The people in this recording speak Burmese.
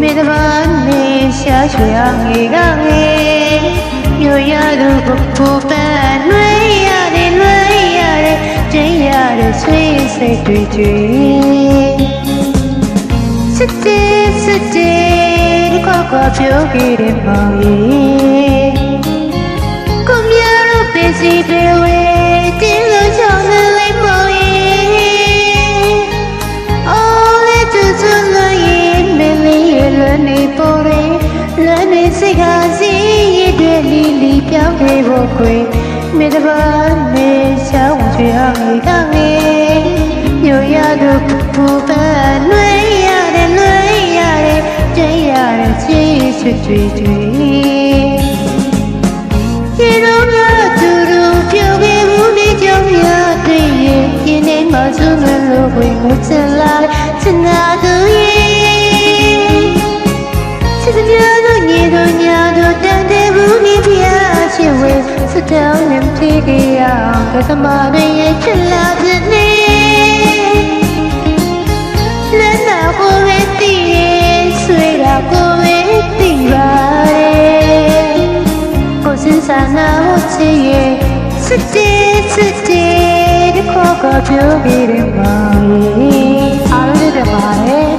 မေတ္တာနဲ့ရှားရွှေငေကငေမြို့ရသူဘုပန်းနှွေးရတယ်လွှဲရတယ်တင်းရတယ်ဆွေးစိတ်တွေကြွေစစ်တဲ့ကောပြောခဲ့တဲ့မောင်ကြီးကိုမြရောပင်စီတွေဝဲတင်းလို့ချောင်းလေးမောင်ကြီးအော်လေသူသူလေးမလေးရလွန်နေပေါ်တယ်လွန်နေစိတ်ကစီရတဲ့လီလီပြောင်းခဲ့ဖို့ခွေမေတ္တာနဲ့ချောင်းချွေအောင်ကငေမြို့ရသူဘူပန်းနှွေးရတယ်လွှဲရတယ်တင်းရတယ်ချစ်ချွေချွေရေတော့ကသူတို့ပြောခဲ့ဘူးနေကြောင်ရတဲ့ရင်ဒီနေ့မှစုမလို့ဝင်ကိုချင်လာချင်နာသူရဲ့ချစ်ကြတဲ့ညီတို့ညာတို့တန်တဲ့ဘူးနေပြချစ်ဝဲစတောင်းနေပြေကြရအောင်ကသမတွေရဲ့ချစ်လာတဲ့နေလက်နာကိုပဲတည်ရဲ့ဆွေးတာကိုပဲတည်ပါတယ်ကိုစင်စာနာဖို့ချစ်ရဲ့စစ်တဲ့ဒီခေါ်ကပြောပြီးတယ်မောင်အားရတဲ့ပါတယ်